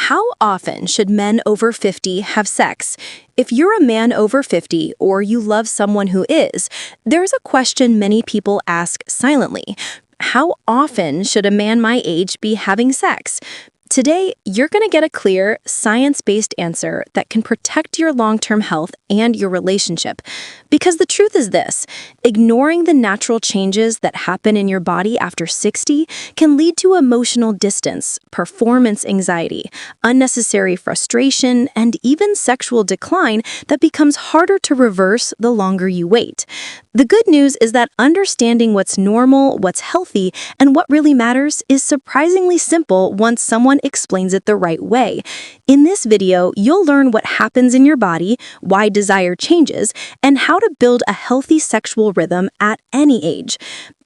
How often should men over 50 have sex? If you're a man over 50 or you love someone who is, there's a question many people ask silently. How often should a man my age be having sex? Today, you're going to get a clear, science-based answer that can protect your long-term health and your relationship. Because the truth is this, ignoring the natural changes that happen in your body after 60 can lead to emotional distance, performance anxiety, unnecessary frustration, and even sexual decline that becomes harder to reverse the longer you wait. The good news is that understanding what's normal, what's healthy, and what really matters is surprisingly simple once someone explains it the right way. In this video, you'll learn what happens in your body, why desire changes, and how to build a healthy sexual rhythm at any age.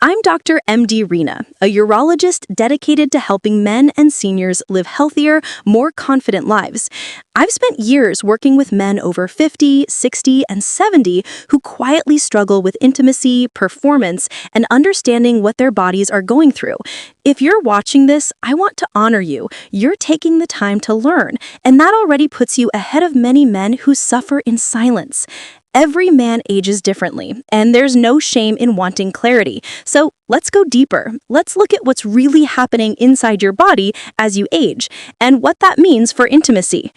I'm Dr. M.D. Rina, a urologist dedicated to helping men and seniors live healthier, more confident lives. I've spent years working with men over 50, 60, and 70 who quietly struggle with intimacy, performance, and understanding what their bodies are going through. If you're watching this, I want to honor you. You're taking the time to learn, and that already puts you ahead of many men who suffer in silence. Every man ages differently, and there's no shame in wanting clarity. So let's go deeper. Let's look at what's really happening inside your body as you age, and what that means for intimacy.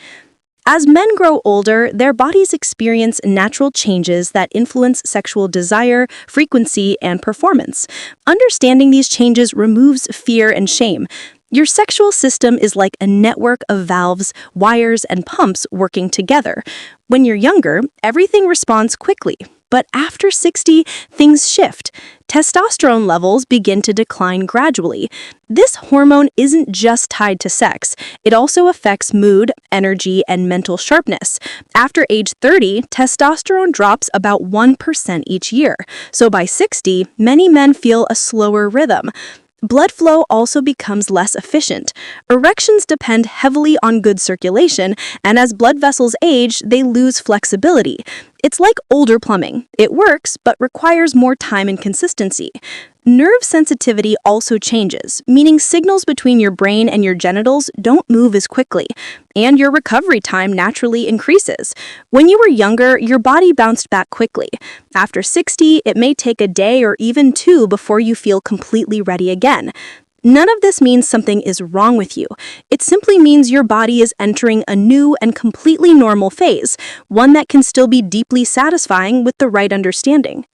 As men grow older, their bodies experience natural changes that influence sexual desire, frequency, and performance. Understanding these changes removes fear and shame. Your sexual system is like a network of valves, wires, and pumps working together. When you're younger, everything responds quickly. But after 60, things shift. Testosterone levels begin to decline gradually. This hormone isn't just tied to sex. It also affects mood, energy, and mental sharpness. After age 30, testosterone drops about 1% each year. So by 60, many men feel a slower rhythm. Blood flow also becomes less efficient. Erections depend heavily on good circulation, and as blood vessels age, they lose flexibility. It's like older plumbing. It works, but requires more time and consistency. Nerve sensitivity also changes, meaning signals between your brain and your genitals don't move as quickly, and your recovery time naturally increases. When you were younger, your body bounced back quickly. After 60, it may take a day or even two before you feel completely ready again. None of this means something is wrong with you. It simply means your body is entering a new and completely normal phase, one that can still be deeply satisfying with the right understanding.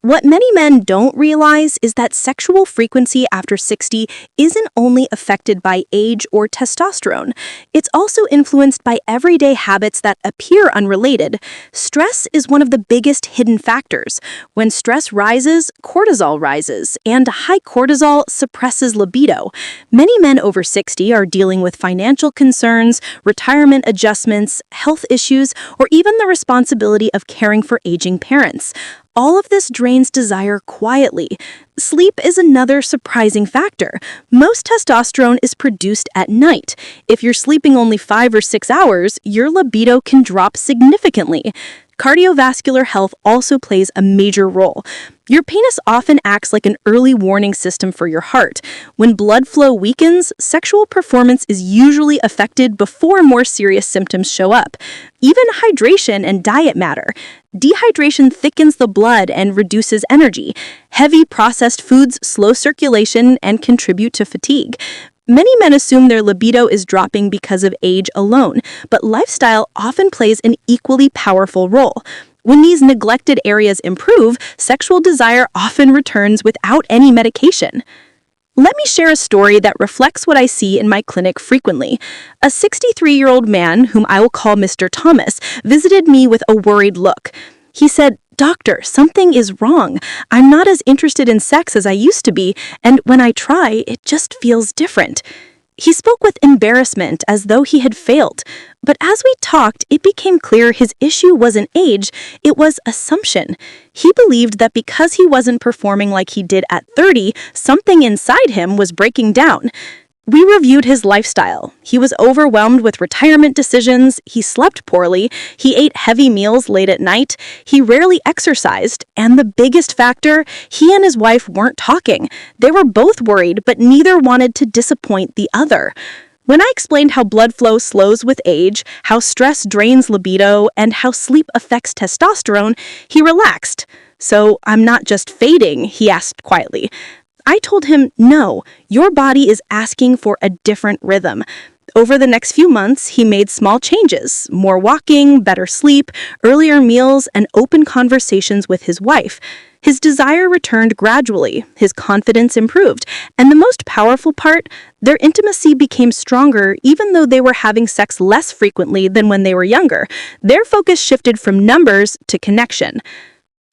What many men don't realize is that sexual frequency after 60 isn't only affected by age or testosterone. It's also influenced by everyday habits that appear unrelated. Stress is one of the biggest hidden factors. When stress rises, cortisol rises, and high cortisol suppresses libido. Many men over 60 are dealing with financial concerns, retirement adjustments, health issues, or even the responsibility of caring for aging parents. All of this drains desire quietly. Sleep is another surprising factor. Most testosterone is produced at night. If you're sleeping only 5 or 6 hours, your libido can drop significantly. Cardiovascular health also plays a major role. Your penis often acts like an early warning system for your heart. When blood flow weakens, sexual performance is usually affected before more serious symptoms show up. Even hydration and diet matter. Dehydration thickens the blood and reduces energy. Heavy processed foods slow circulation and contribute to fatigue. Many men assume their libido is dropping because of age alone, but lifestyle often plays an equally powerful role. When these neglected areas improve, sexual desire often returns without any medication. Let me share a story that reflects what I see in my clinic frequently. A 63-year-old man, whom I will call Mr. Thomas, visited me with a worried look. He said, "Doctor, something is wrong. I'm not as interested in sex as I used to be, and when I try, it just feels different." He spoke with embarrassment as though he had failed. But as we talked, it became clear his issue wasn't age, it was assumption. He believed that because he wasn't performing like he did at 30, something inside him was breaking down. We reviewed his lifestyle. He was overwhelmed with retirement decisions, he slept poorly, he ate heavy meals late at night, he rarely exercised, and the biggest factor, he and his wife weren't talking. They were both worried, but neither wanted to disappoint the other. When I explained how blood flow slows with age, how stress drains libido, and how sleep affects testosterone, he relaxed. "So I'm not just fading?" he asked quietly. I told him, "No, your body is asking for a different rhythm." Over the next few months, he made small changes: more walking, better sleep, earlier meals, and open conversations with his wife. His desire returned gradually, his confidence improved, and the most powerful part, their intimacy became stronger even though they were having sex less frequently than when they were younger. Their focus shifted from numbers to connection.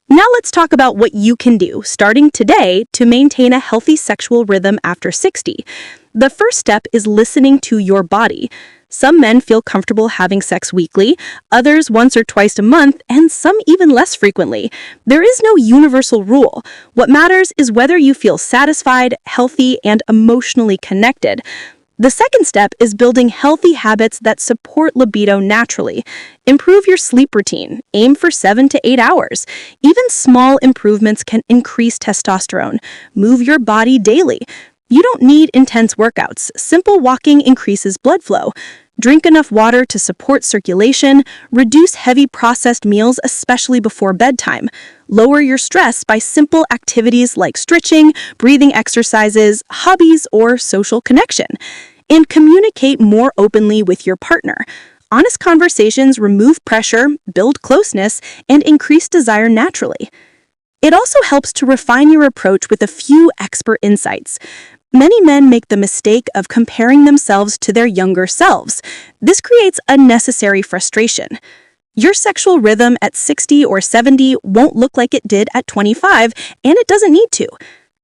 Now let's talk about what you can do, starting today, to maintain a healthy sexual rhythm after 60. The first step is listening to your body. Some men feel comfortable having sex weekly, others once or twice a month, and some even less frequently. There is no universal rule. What matters is whether you feel satisfied, healthy, and emotionally connected. The second step is building healthy habits that support libido naturally. Improve your sleep routine. Aim for 7 to 8 hours. Even small improvements can increase testosterone. Move your body daily. You don't need intense workouts. Simple walking increases blood flow. Drink enough water to support circulation. Reduce heavy processed meals, especially before bedtime. Lower your stress by simple activities like stretching, breathing exercises, hobbies, or social connection. And communicate more openly with your partner. Honest conversations remove pressure, build closeness, and increase desire naturally. It also helps to refine your approach with a few expert insights. Many men make the mistake of comparing themselves to their younger selves. This creates unnecessary frustration. Your sexual rhythm at 60 or 70 won't look like it did at 25, and it doesn't need to.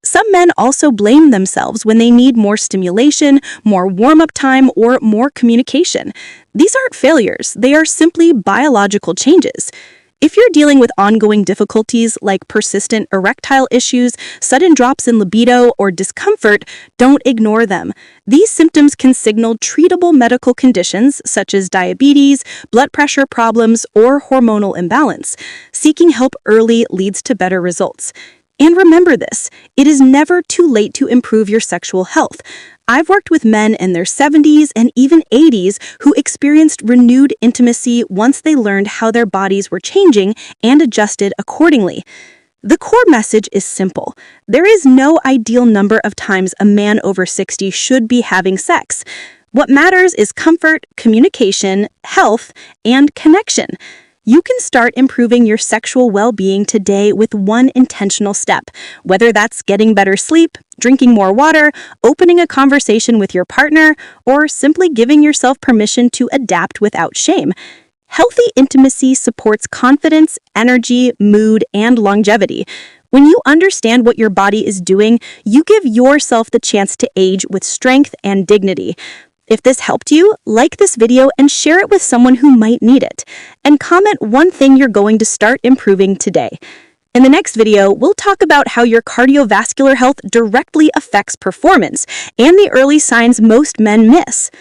Some men also blame themselves when they need more stimulation, more warm-up time, or more communication. These aren't failures, they are simply biological changes. If you're dealing with ongoing difficulties like persistent erectile issues, sudden drops in libido, or discomfort, don't ignore them. These symptoms can signal treatable medical conditions such as diabetes, blood pressure problems, or hormonal imbalance. Seeking help early leads to better results. And remember this, it is never too late to improve your sexual health. I've worked with men in their 70s and even 80s who experienced renewed intimacy once they learned how their bodies were changing and adjusted accordingly. The core message is simple. There is no ideal number of times a man over 60 should be having sex. What matters is comfort, communication, health, and connection. You can start improving your sexual well-being today with one intentional step, whether that's getting better sleep, drinking more water, opening a conversation with your partner, or simply giving yourself permission to adapt without shame. Healthy intimacy supports confidence, energy, mood, and longevity. When you understand what your body is doing, you give yourself the chance to age with strength and dignity. If this helped you, like this video and share it with someone who might need it. And comment one thing you're going to start improving today. In the next video, we'll talk about how your cardiovascular health directly affects performance and the early signs most men miss.